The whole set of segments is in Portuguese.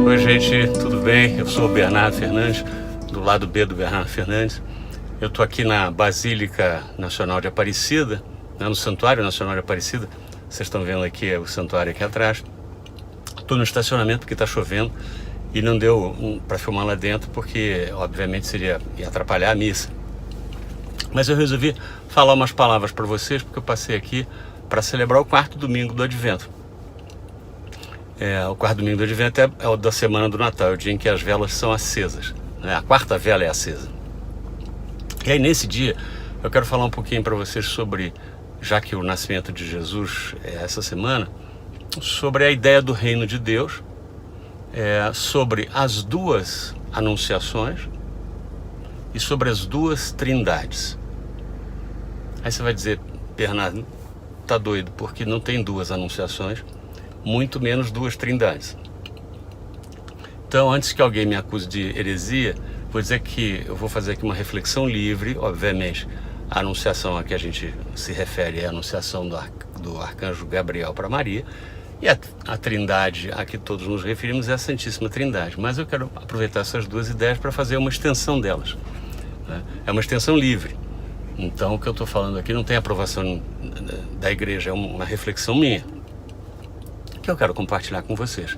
Oi gente, tudo bem? Eu sou o Bernardo Fernandes, do lado B do Bernardo Fernandes. Eu estou aqui na Basílica Nacional de Aparecida, no Santuário Nacional de Aparecida. Vocês estão vendo aqui o santuário aqui atrás. Estou no estacionamento porque está chovendo e não deu para filmar lá dentro porque obviamente ia atrapalhar a missa. Mas eu resolvi falar umas palavras para vocês porque eu passei aqui para celebrar o quarto domingo do Advento. O quarto domingo do Advento é o da semana do Natal, é o dia em que as velas são acesas, né? A quarta vela é acesa. E aí nesse dia eu quero falar um pouquinho para vocês sobre, já que o nascimento de Jesus é essa semana, sobre a ideia do reino de Deus, sobre as duas anunciações e sobre as duas trindades. Aí você vai dizer, Bernardo, tá doido, porque não tem duas anunciações, muito menos duas trindades. Então, antes que alguém me acuse de heresia, vou dizer que eu vou fazer aqui uma reflexão livre. Obviamente, a anunciação a que a gente se refere é a anunciação do arcanjo Gabriel para Maria, e a trindade a que todos nos referimos é a Santíssima Trindade. Mas eu quero aproveitar essas duas ideias para fazer uma extensão delas, né? É uma extensão livre. Então, o que eu estou falando aqui não tem aprovação da igreja, é uma reflexão minha, que eu quero compartilhar com vocês,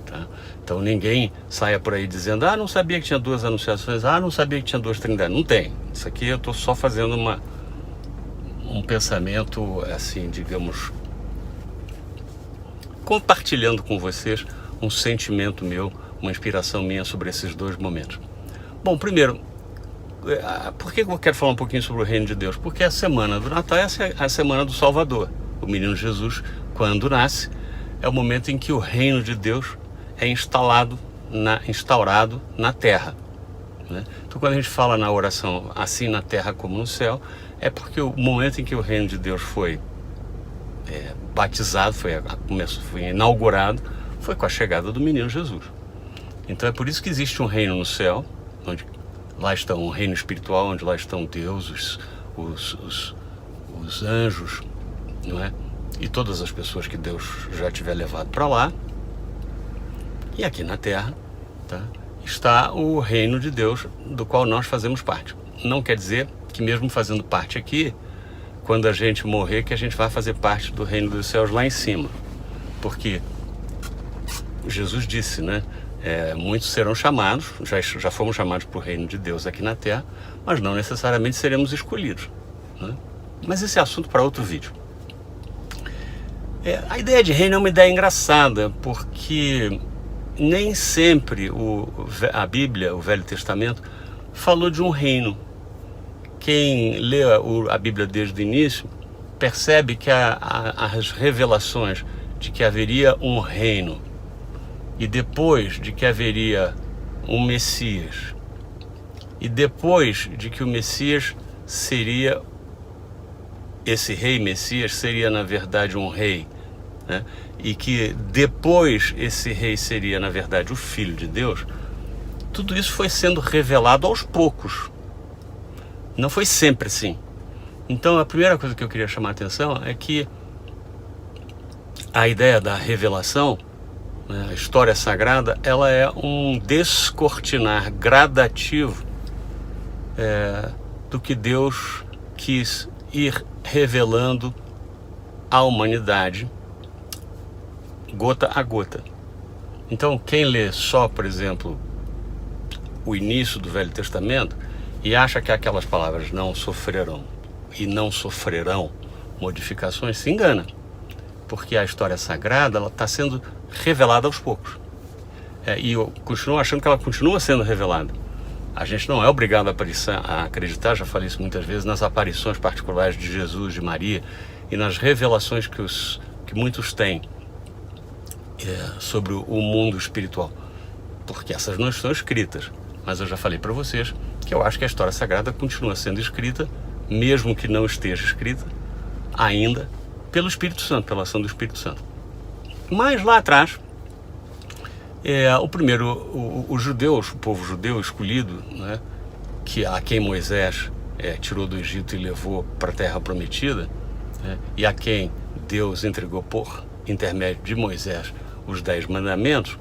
tá? Então ninguém saia por aí dizendo, não sabia que tinha duas anunciações, não sabia que tinha duas trindades. Não tem. Isso aqui eu estou só fazendo um pensamento, assim, digamos, compartilhando com vocês um sentimento meu, uma inspiração minha sobre esses dois momentos. Bom, primeiro, por que eu quero falar um pouquinho sobre o reino de Deus? Porque a semana do Natal é a semana do Salvador. O menino Jesus, quando nasce, é o momento em que o reino de Deus é instaurado na terra, né? Então, quando a gente fala na oração assim na terra como no céu, é porque o momento em que o reino de Deus foi batizado, foi inaugurado, foi com a chegada do menino Jesus. Então é por isso que existe um reino no céu, onde lá está um reino espiritual, onde lá estão Deus, os anjos, não é? E todas as pessoas que Deus já tiver levado para lá. E aqui na Terra, tá, está o reino de Deus, do qual nós fazemos parte. Não quer dizer que mesmo fazendo parte aqui, quando a gente morrer, que a gente vai fazer parte do reino dos céus lá em cima. Porque Jesus disse, né? Muitos serão chamados, já fomos chamados para o reino de Deus aqui na Terra, mas não necessariamente seremos escolhidos, né? Mas esse é assunto para outro vídeo. A ideia de reino é uma ideia engraçada, porque nem sempre a Bíblia, o Velho Testamento, falou de um reino. Quem lê a Bíblia desde o início percebe que as revelações de que haveria um reino e depois de que haveria um Messias e depois de que o Messias seria, esse rei Messias seria na verdade um rei, né? E que depois esse rei seria na verdade o Filho de Deus, tudo isso foi sendo revelado aos poucos. Não foi sempre assim. Então a primeira coisa que eu queria chamar a atenção é que a ideia da revelação, né, a história sagrada, ela é um descortinar gradativo do que Deus quis ir revelando à humanidade gota a gota. Então quem lê só, por exemplo, o início do Velho Testamento e acha que aquelas palavras não sofrerão modificações, se engana, porque a história sagrada ela está sendo revelada aos poucos, e eu continuo achando que ela continua sendo revelada. A gente não é obrigado a acreditar, já falei isso muitas vezes, nas aparições particulares de Jesus, de Maria, e nas revelações que muitos têm sobre o mundo espiritual, porque essas não estão escritas. Mas eu já falei para vocês que eu acho que a história sagrada continua sendo escrita, mesmo que não esteja escrita ainda, pelo Espírito Santo, pela ação do Espírito Santo. Mas lá atrás, os judeus, o povo judeu escolhido, né, a quem Moisés tirou do Egito e levou para a Terra Prometida, né, e a quem Deus entregou por intermédio de Moisés os 10 mandamentos,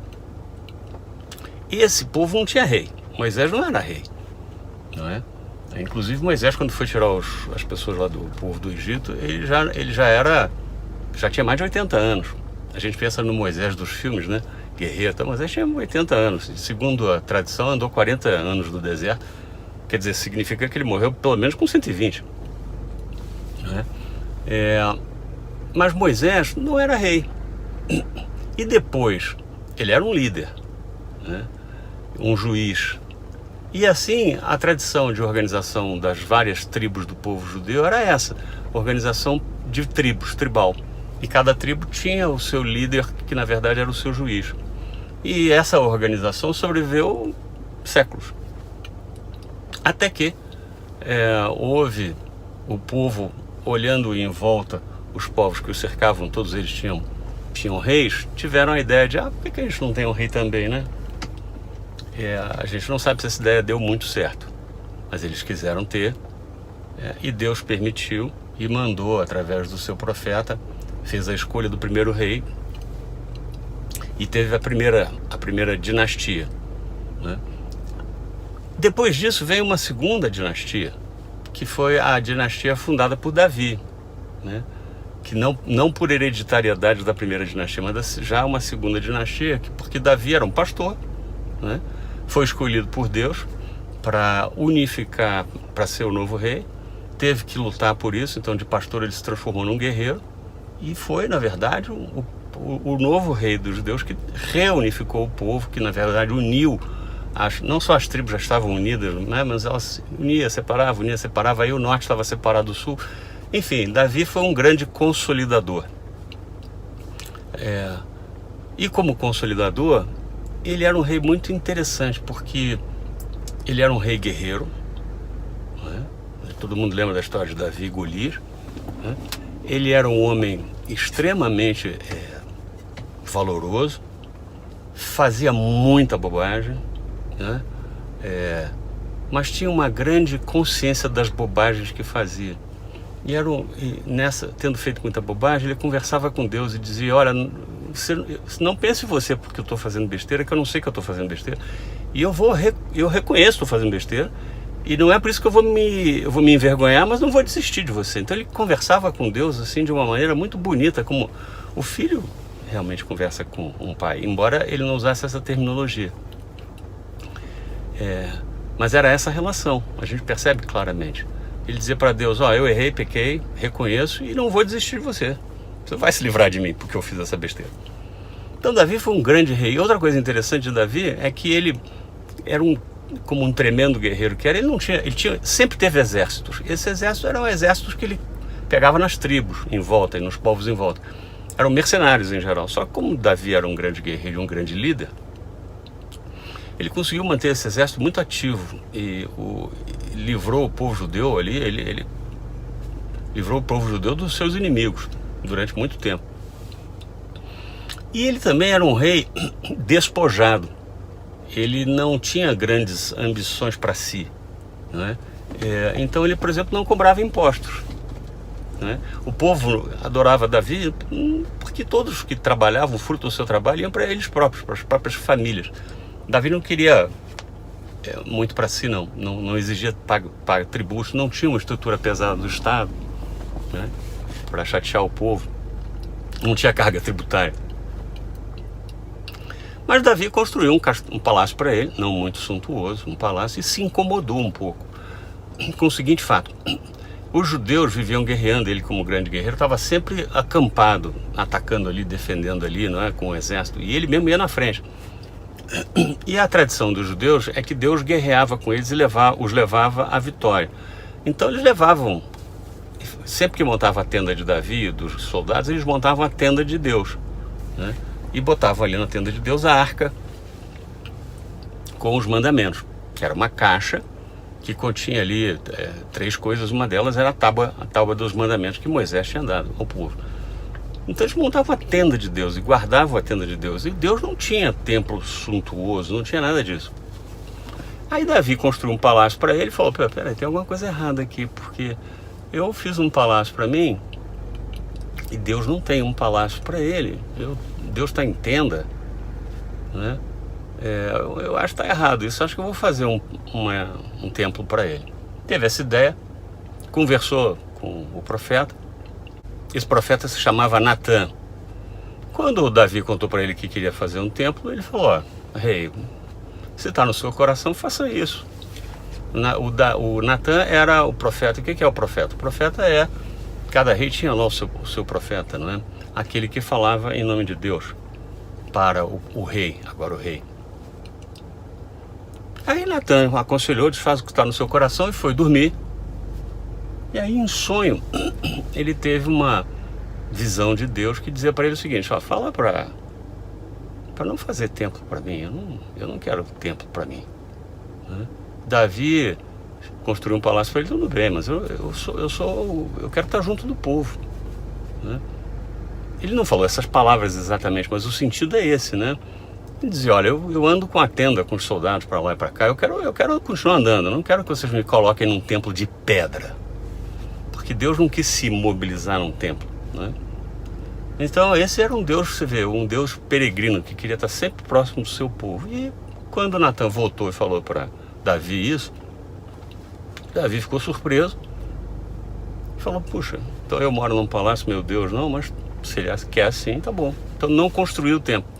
esse povo não tinha rei. Moisés não era rei, não é? Inclusive Moisés, quando foi tirar as pessoas lá do povo do Egito, ele já tinha mais de 80 anos. A gente pensa no Moisés dos filmes, né? Guerreiro, então Moisés tinha 80 anos. Segundo a tradição, andou 40 anos no deserto. Quer dizer, significa que ele morreu pelo menos com 120. Né? Mas Moisés não era rei. E depois, ele era um líder, né? Um juiz. E assim, a tradição de organização das várias tribos do povo judeu era essa, organização de tribos, tribal. E cada tribo tinha o seu líder, que na verdade era o seu juiz. E essa organização sobreviveu séculos. Até que houve o povo olhando em volta, os povos que o cercavam, todos eles tinham reis, tiveram a ideia de, por que a gente não tem um rei também, né? A gente não sabe se essa ideia deu muito certo, mas eles quiseram ter, e Deus permitiu e mandou, através do seu profeta, fez a escolha do primeiro rei e teve a primeira dinastia, né? Depois disso veio uma segunda dinastia, que foi a dinastia fundada por Davi, né? Que não por hereditariedade da primeira dinastia, mas já uma segunda dinastia, porque Davi era um pastor, né? Foi escolhido por Deus para unificar, para ser o novo rei, teve que lutar por isso, então de pastor ele se transformou num guerreiro, e foi, na verdade, o novo rei dos judeus que reunificou o povo, que na verdade uniu, não só as tribos já estavam unidas, né, mas elas unia, separava, aí o norte estava separado do sul. Enfim, Davi foi um grande consolidador. E como consolidador, ele era um rei muito interessante, porque ele era um rei guerreiro, né? Todo mundo lembra da história de Davi e Golias, né? Ele era um homem extremamente valoroso, fazia muita bobagem, né? Mas tinha uma grande consciência das bobagens que fazia. Tendo feito muita bobagem, ele conversava com Deus e dizia, olha, não pense você porque eu estou fazendo besteira, que eu não sei que eu estou fazendo besteira. E eu reconheço que estou fazendo besteira, e não é por isso que eu vou me envergonhar, mas não vou desistir de você. Então ele conversava com Deus assim de uma maneira muito bonita, como o filho realmente conversa com um pai, embora ele não usasse essa terminologia. Mas era essa relação, a gente percebe claramente. Ele dizia para Deus, eu errei, pequei, reconheço e não vou desistir de você. Você vai se livrar de mim porque eu fiz essa besteira. Então Davi foi um grande rei. E outra coisa interessante de Davi é que ele era como um tremendo guerreiro que era, sempre teve exércitos. Esses exércitos eram exércitos que ele pegava nas tribos em volta e nos povos em volta. Eram mercenários em geral. Só que como Davi era um grande guerreiro e um grande líder, ele conseguiu manter esse exército muito ativo e livrou o povo judeu ali, ele livrou o povo judeu dos seus inimigos durante muito tempo. E ele também era um rei despojado. Ele não tinha grandes ambições para si, né? Então ele, por exemplo, não cobrava impostos, né? O povo adorava Davi porque todos que trabalhavam, o fruto do seu trabalho, iam para eles próprios, para as próprias famílias. Davi não queria muito para si, não exigia pagar tributos, não tinha uma estrutura pesada do Estado, né, para chatear o povo, não tinha carga tributária. Mas Davi construiu um palácio para ele, não muito suntuoso, um palácio, e se incomodou um pouco com o seguinte fato: os judeus viviam guerreando, ele como grande guerreiro estava sempre acampado, atacando ali, defendendo ali, não é, com o exército, e ele mesmo ia na frente. E a tradição dos judeus é que Deus guerreava com eles e os levava à vitória. Então eles levavam, sempre que montava a tenda de Davi, dos soldados, eles montavam a tenda de Deus, né? E botavam ali na tenda de Deus a arca com os mandamentos, que era uma caixa que continha ali 3 coisas. Uma delas era a tábua dos mandamentos que Moisés tinha dado ao povo. Então eles montavam a tenda de Deus e guardavam a tenda de Deus. E Deus não tinha templo suntuoso, não tinha nada disso. Aí Davi construiu um palácio para ele e falou: peraí, tem alguma coisa errada aqui, porque eu fiz um palácio para mim e Deus não tem um palácio para ele. Deus está em tenda, né? eu acho que está errado isso, acho que eu vou fazer um templo para ele. Teve essa ideia, conversou com o profeta. Esse profeta se chamava Natã. Quando o Davi contou para ele que queria fazer um templo, ele falou: rei, se está no seu coração, faça isso. O Natã era o profeta. O que é o profeta? O profeta cada rei tinha lá o seu profeta, não é? Aquele que falava em nome de Deus para o rei, agora o rei. Aí Natã aconselhou, desfaz o que está no seu coração, e foi dormir. E aí, em sonho, ele teve uma visão de Deus que dizia para ele o seguinte: fala para não fazer templo para mim, eu não quero templo para mim, né? Davi construiu um palácio para ele, tudo bem, mas eu quero estar junto do povo, né? Ele não falou essas palavras exatamente, mas o sentido é esse, né? Ele dizia: olha, eu ando com a tenda, com os soldados para lá e para cá, eu quero continuar andando, eu não quero que vocês me coloquem num templo de pedra, porque Deus não quis se mobilizar num templo, né? Então esse era um Deus, você vê, um Deus peregrino, que queria estar sempre próximo do seu povo. E quando Natã voltou e falou para Davi isso, Davi ficou surpreso, falou: puxa, então eu moro num palácio, meu Deus, não, mas se ele quer assim, tá bom. Então não construiu o templo.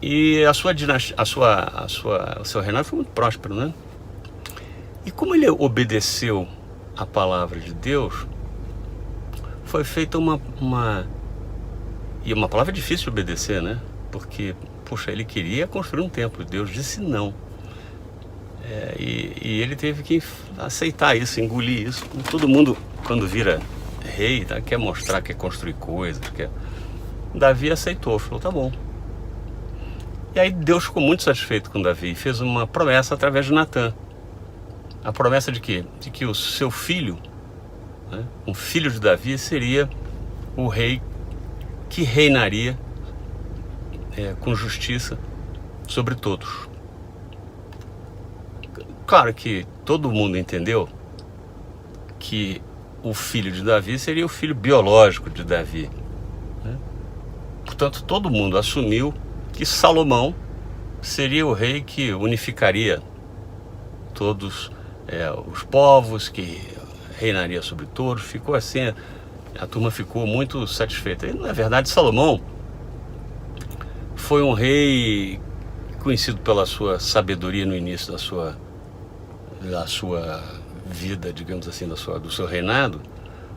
E a sua dinastia, o seu reinado foi muito próspero, né? E como ele obedeceu a palavra de Deus, foi feita uma palavra difícil de obedecer, né? Porque, puxa, ele queria construir um templo, Deus disse não. E ele teve que aceitar isso, engolir isso. Todo mundo, quando vira rei, tá, quer mostrar, quer construir coisas, Davi aceitou, falou: tá bom. E aí Deus ficou muito satisfeito com Davi e fez uma promessa através de Natã. A promessa de quê? De que o seu filho, né, um filho de Davi, seria o rei que reinaria com justiça sobre todos. Claro que todo mundo entendeu que o filho de Davi seria o filho biológico de Davi, né? Portanto, todo mundo assumiu que Salomão seria o rei que unificaria todos os povos, que reinaria sobre todos. Ficou assim, a turma ficou muito satisfeita. E, na verdade, Salomão foi um rei conhecido pela sua sabedoria no início da sua vida, digamos assim, do seu reinado,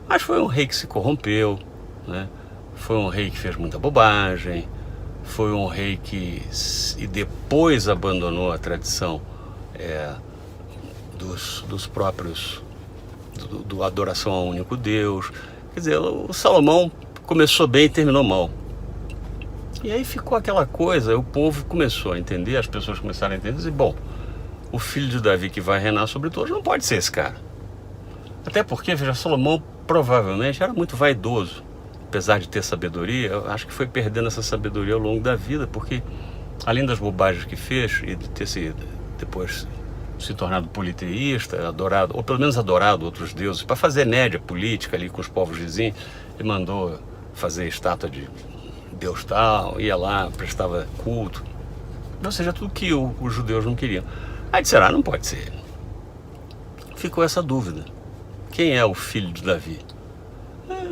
mas foi um rei que se corrompeu, né? Foi um rei que fez muita bobagem, foi um rei que e depois abandonou a tradição dos próprios, do adoração ao único Deus. Quer dizer, o Salomão começou bem e terminou mal. E aí ficou aquela coisa, o povo começou a entender, as pessoas começaram a entender, e dizer: bom, o filho de Davi que vai reinar sobre todos não pode ser esse cara. Até porque, veja, Salomão provavelmente era muito vaidoso. Apesar de ter sabedoria, eu acho que foi perdendo essa sabedoria ao longo da vida, porque além das bobagens que fez e de ter depois se tornado politeísta, adorado, ou pelo menos adorado outros deuses, para fazer média política ali com os povos vizinhos, ele mandou fazer estátua de Deus tal, ia lá, prestava culto, ou seja, tudo que os judeus não queriam. Aí disseram: não pode ser. Ficou essa dúvida: quem é o filho de Davi?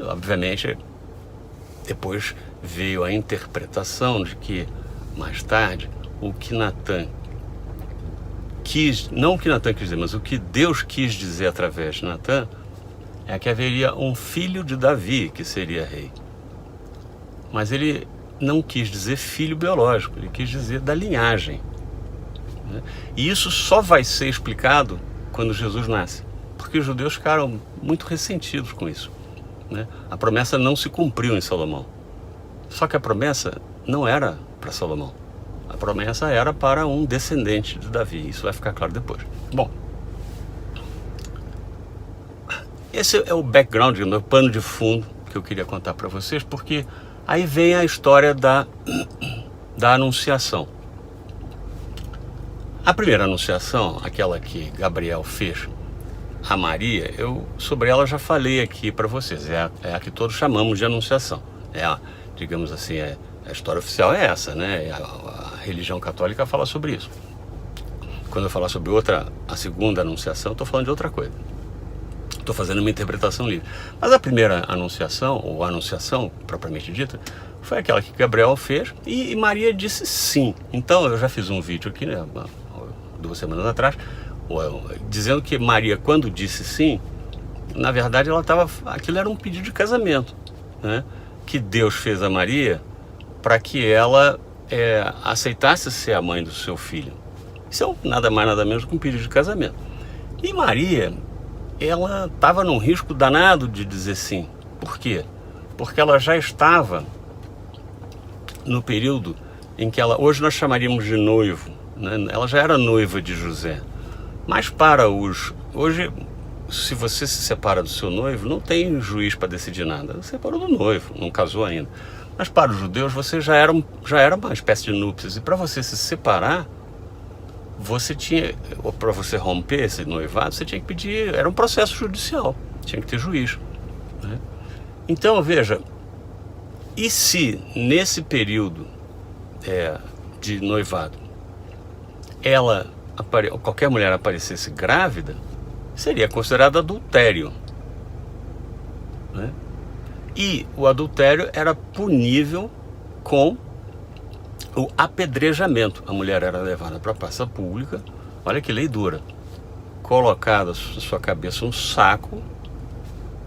Obviamente, depois veio a interpretação de que, mais tarde, o que Natã quis, não o que Natã quis dizer, mas o que Deus quis dizer através de Natã, é que haveria um filho de Davi que seria rei. Mas ele não quis dizer filho biológico, ele quis dizer da linhagem, né? E isso só vai ser explicado quando Jesus nasce, porque os judeus ficaram muito ressentidos com isso, né? A promessa não se cumpriu em Salomão. Só que a promessa não era para Salomão. A promessa era para um descendente de Davi. Isso vai ficar claro depois. Bom, esse é o background, o pano de fundo que eu queria contar para vocês, porque aí vem a história da anunciação. A primeira anunciação, aquela que Gabriel fez a Maria, sobre ela já falei aqui para vocês. É a que todos chamamos de anunciação. Digamos assim, A história oficial é essa, né? A religião católica fala sobre isso. Quando eu falar sobre a segunda anunciação, eu estou falando de outra coisa. Estou fazendo uma interpretação livre. Mas a primeira anunciação, ou anunciação propriamente dita, foi aquela que Gabriel fez e Maria disse sim. Então eu já fiz um vídeo aqui, né, 2 semanas atrás, dizendo que Maria, quando disse sim, na verdade aquilo era um pedido de casamento, né, que Deus fez a Maria para que ela aceitasse ser a mãe do seu filho. Isso é nada mais nada menos que um pedido de casamento. E Maria, ela estava num risco danado de dizer sim. Por quê? Porque ela já estava no período em que hoje nós chamaríamos de noivo, né? Ela já era noiva de José. Mas hoje, se você se separa do seu noivo, não tem juiz para decidir nada. Você separou do noivo, não casou ainda. Mas para os judeus, você já era uma espécie de núpcias. E para você se separar, você tinha, ou para você romper esse noivado, você tinha que pedir, era um processo judicial, tinha que ter juiz, né? Então, veja, e se nesse período de noivado, qualquer mulher aparecesse grávida, seria considerado adultério, né? E o adultério era punível com o apedrejamento. A mulher era levada para a praça pública, olha que lei dura, colocada na sua cabeça um saco,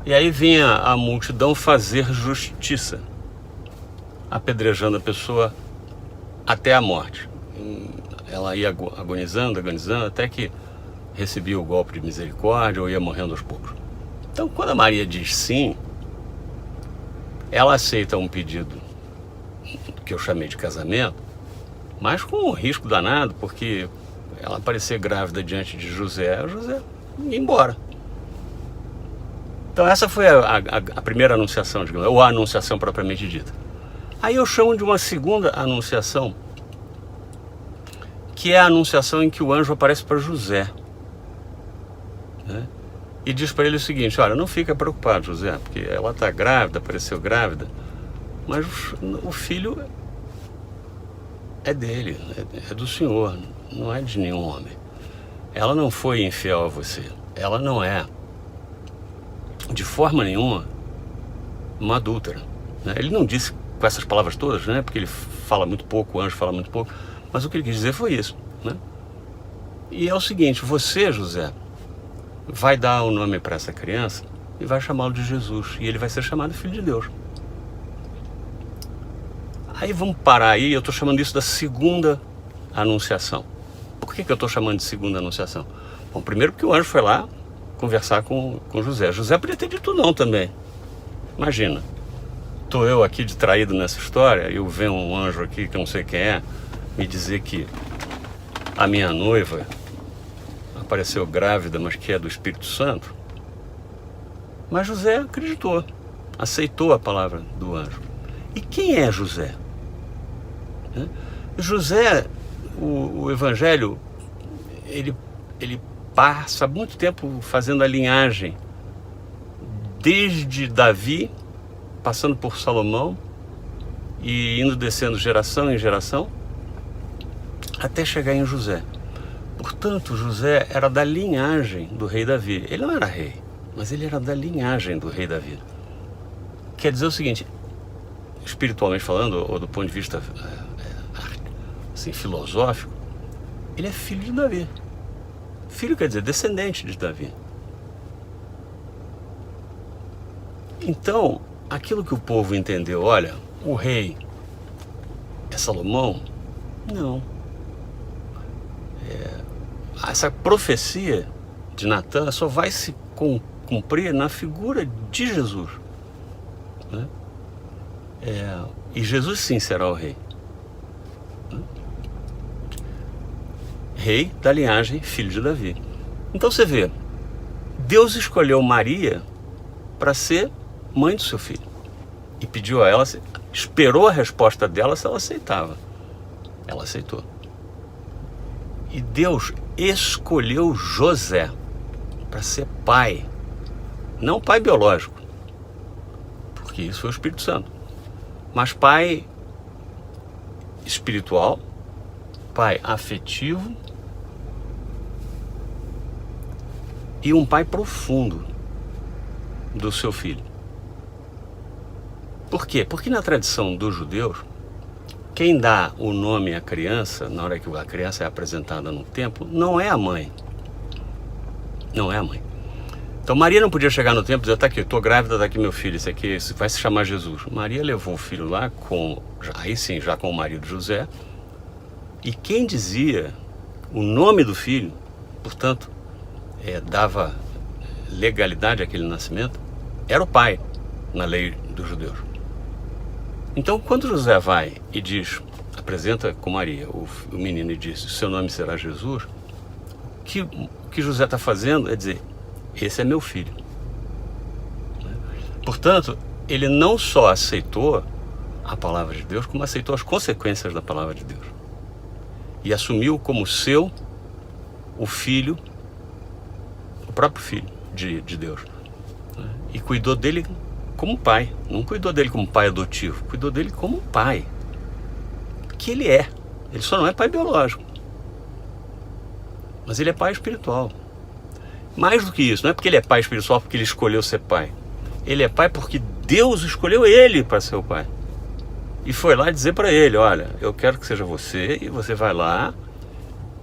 e aí vinha a multidão fazer justiça, apedrejando a pessoa até a morte. Ela ia agonizando, até que recebia o golpe de misericórdia ou ia morrendo aos poucos. Então, quando a Maria diz sim, ela aceita um pedido que eu chamei de casamento, mas com um risco danado, porque ela aparecer grávida diante de José ia embora. Então essa foi a primeira anunciação, digamos, ou a anunciação propriamente dita. Aí eu chamo de uma segunda anunciação, que é a anunciação em que o anjo aparece para José, né? E diz para ele o seguinte: olha, não fica preocupado, José, porque ela está grávida, apareceu grávida, mas o filho é dele, é do Senhor, não é de nenhum homem. Ela não foi infiel a você, ela não é, de forma nenhuma, uma adúltera, né? Ele não disse com essas palavras todas, né? Porque ele fala muito pouco, o anjo fala muito pouco, mas o que ele quis dizer foi isso, né? E é o seguinte: você, José, vai dar o nome para essa criança e vai chamá-lo de Jesus, e ele vai ser chamado Filho de Deus. Aí vamos parar aí, eu estou chamando isso da segunda anunciação. Por que eu estou chamando de segunda anunciação? Bom, primeiro porque o anjo foi lá conversar com José. José podia ter dito não também. Imagina, estou eu aqui distraído nessa história, e eu vejo um anjo aqui que eu não sei quem é, me dizer que a minha noiva apareceu grávida, mas que é do Espírito Santo. Mas José acreditou, aceitou a palavra do anjo. E quem é José? José, o Evangelho, ele passa muito tempo fazendo a linhagem, desde Davi, passando por Salomão, e indo descendo geração em geração, até chegar em José. Portanto, José era da linhagem do rei Davi. Ele não era rei, mas ele era da linhagem do rei Davi. Quer dizer o seguinte, espiritualmente falando, ou do ponto de vista assim, filosófico, ele é filho de Davi. Filho quer dizer descendente de Davi. Então, aquilo que o povo entendeu, olha, o rei é Salomão? Não. Essa profecia de Natan só vai se cumprir na figura de Jesus, né? E Jesus sim será o rei, né? Rei da linhagem, filho de Davi. Então você vê, Deus escolheu Maria para ser mãe do seu filho e pediu a ela, esperou a resposta dela se ela aceitava. Ela aceitou. E Deus escolheu José para ser pai, não pai biológico, porque isso foi o Espírito Santo, mas pai espiritual, pai afetivo e um pai profundo do seu filho. Por quê? Porque na tradição dos judeus, quem dá o nome à criança, na hora que a criança é apresentada no templo, não é a mãe. Não é a mãe. Então Maria não podia chegar no templo e dizer, tá aqui, eu estou grávida, tá aqui meu filho, esse aqui vai se chamar Jesus. Maria levou o filho lá, aí sim, já com o marido José, e quem dizia o nome do filho, portanto, dava legalidade àquele nascimento, era o pai, na lei dos judeus. Então, quando José vai e apresenta com Maria o menino e diz, seu nome será Jesus, o que José está fazendo é dizer, esse é meu filho. Portanto, ele não só aceitou a palavra de Deus, como aceitou as consequências da palavra de Deus. E assumiu como seu o filho, o próprio filho de Deus. E cuidou dele como pai, não cuidou dele como pai adotivo, cuidou dele como pai, que ele é. Ele só não é pai biológico, mas ele é pai espiritual. Mais do que isso, não é porque ele é pai espiritual porque ele escolheu ser pai. Ele é pai porque Deus escolheu ele para ser o pai. E foi lá dizer para ele, olha, eu quero que seja você, e você vai lá,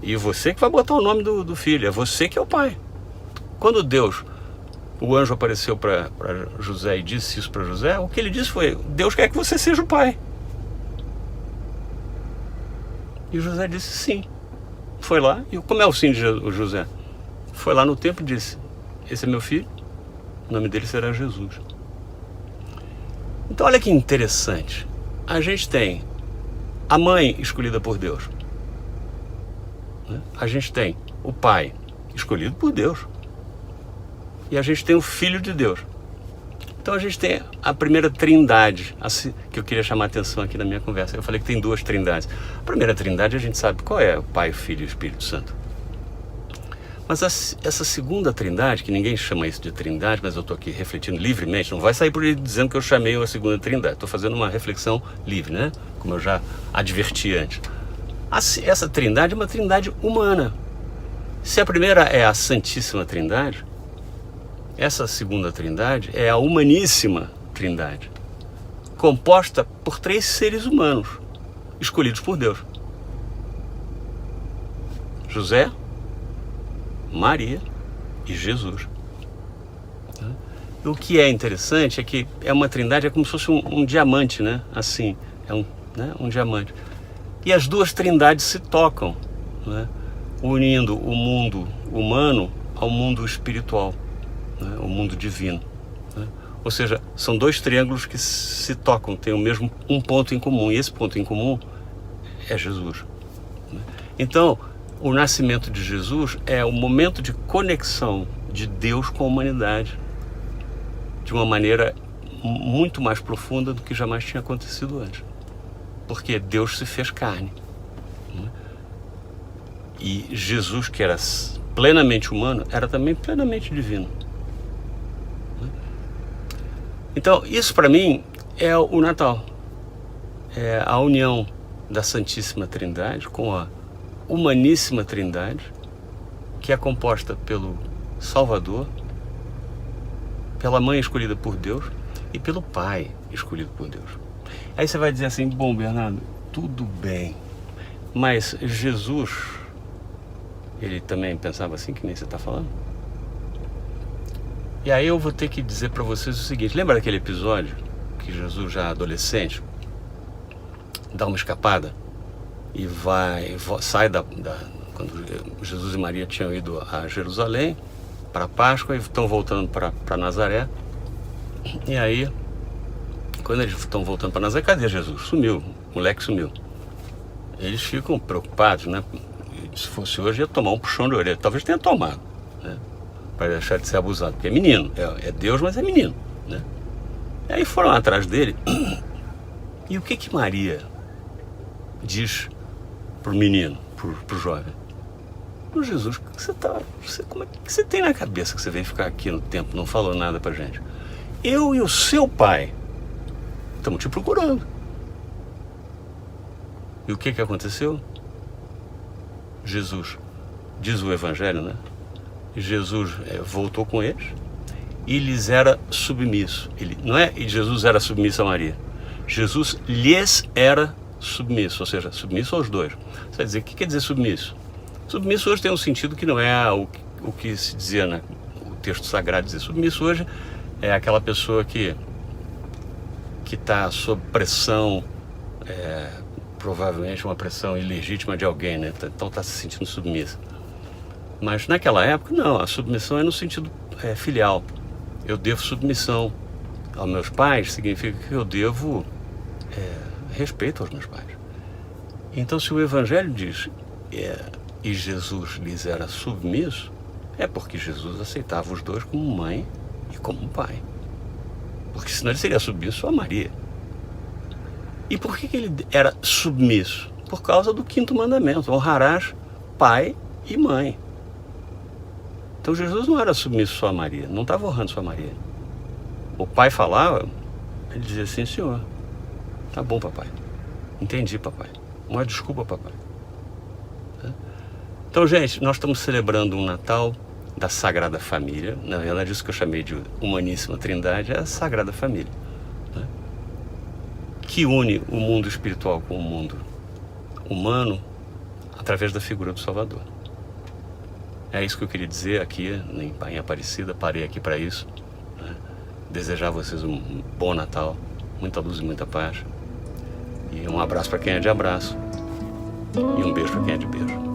e você que vai botar o nome do filho, é você que é o pai. Quando o anjo apareceu para José e disse isso para José, o que ele disse foi, Deus quer que você seja o pai. E José disse sim. Foi lá, e como é o sim de José? Foi lá no templo e disse, esse é meu filho, o nome dele será Jesus. Então olha que interessante, a gente tem a mãe escolhida por Deus, né? A gente tem o pai escolhido por Deus, e a gente tem o Filho de Deus. Então a gente tem a primeira trindade, que eu queria chamar a atenção aqui na minha conversa. Eu falei que tem duas trindades. A primeira trindade a gente sabe qual é, o Pai, o Filho e o Espírito Santo. Mas essa segunda trindade, que ninguém chama isso de trindade, mas eu estou aqui refletindo livremente, não vai sair por aí dizendo que eu chamei a segunda trindade. Estou fazendo uma reflexão livre, né? Como eu já adverti antes. Essa trindade é uma trindade humana. Se a primeira é a Santíssima Trindade, essa segunda trindade é a humaníssima trindade, composta por 3 seres humanos, escolhidos por Deus. José, Maria e Jesus. O que é interessante é que é uma trindade, é como se fosse um diamante, né? Assim, um diamante. E as duas trindades se tocam, né? Unindo o mundo humano ao mundo espiritual, né? O mundo divino, né? Ou seja, são 2 triângulos que se tocam, têm um ponto em comum, e esse ponto em comum é Jesus, né? Então, o nascimento de Jesus é o momento de conexão de Deus com a humanidade, de uma maneira muito mais profunda do que jamais tinha acontecido antes, porque Deus se fez carne, né? E Jesus, que era plenamente humano, era também plenamente divino. Então, isso para mim é o Natal. É a união da Santíssima Trindade com a Humaníssima Trindade, que é composta pelo Salvador, pela Mãe escolhida por Deus e pelo Pai escolhido por Deus. Aí você vai dizer assim, bom, Bernardo, tudo bem, mas Jesus, ele também pensava assim, que nem você está falando? E aí eu vou ter que dizer para vocês o seguinte, lembra daquele episódio que Jesus, já adolescente, dá uma escapada e sai quando Jesus e Maria tinham ido a Jerusalém para a Páscoa e estão voltando para Nazaré. E aí, quando eles estão voltando para Nazaré, cadê Jesus? Sumiu, o moleque sumiu. Eles ficam preocupados, né? Se fosse hoje, ia tomar um puxão de orelha. Talvez tenha tomado, né? Para deixar de ser abusado, porque é menino, é Deus, mas é menino, né? E aí foram atrás dele. E o que Maria diz pro menino, pro jovem? Ô Jesus, como é que você tem na cabeça que você vem ficar aqui no templo, não falou nada pra gente? Eu e o seu pai estamos te procurando. E o que aconteceu? Jesus, diz o Evangelho, né? Jesus voltou com eles e lhes era submisso. E Jesus era submisso a Maria. Jesus lhes era submisso, ou seja, submisso aos dois. Você vai dizer, o que quer dizer submisso? Submisso hoje tem um sentido que não é o que se dizia, né? O texto sagrado dizia. Submisso hoje é aquela pessoa que está sob pressão, provavelmente uma pressão ilegítima de alguém, né? Então está se sentindo submissa. Mas naquela época, não, a submissão é no sentido filial. Eu devo submissão aos meus pais, significa que eu devo respeito aos meus pais. Então, se o Evangelho diz e Jesus lhes era submisso, é porque Jesus aceitava os dois como mãe e como pai. Porque senão ele seria submisso a Maria. E por que ele era submisso? Por causa do 5º mandamento: honrarás pai e mãe. Então Jesus não era submisso só a Maria, não estava honrando só a Maria. O pai falava, ele dizia assim: senhor, tá bom, papai, entendi, papai, uma desculpa, papai. Então, gente, nós estamos celebrando um Natal da Sagrada Família. Na verdade, isso que eu chamei de Humaníssima Trindade é a Sagrada Família, né? Que une o mundo espiritual com o mundo humano através da figura do Salvador. É isso que eu queria dizer aqui em Aparecida. Parei aqui para isso, né? Desejar a vocês um bom Natal, muita luz e muita paz. E um abraço para quem é de abraço e um beijo para quem é de beijo.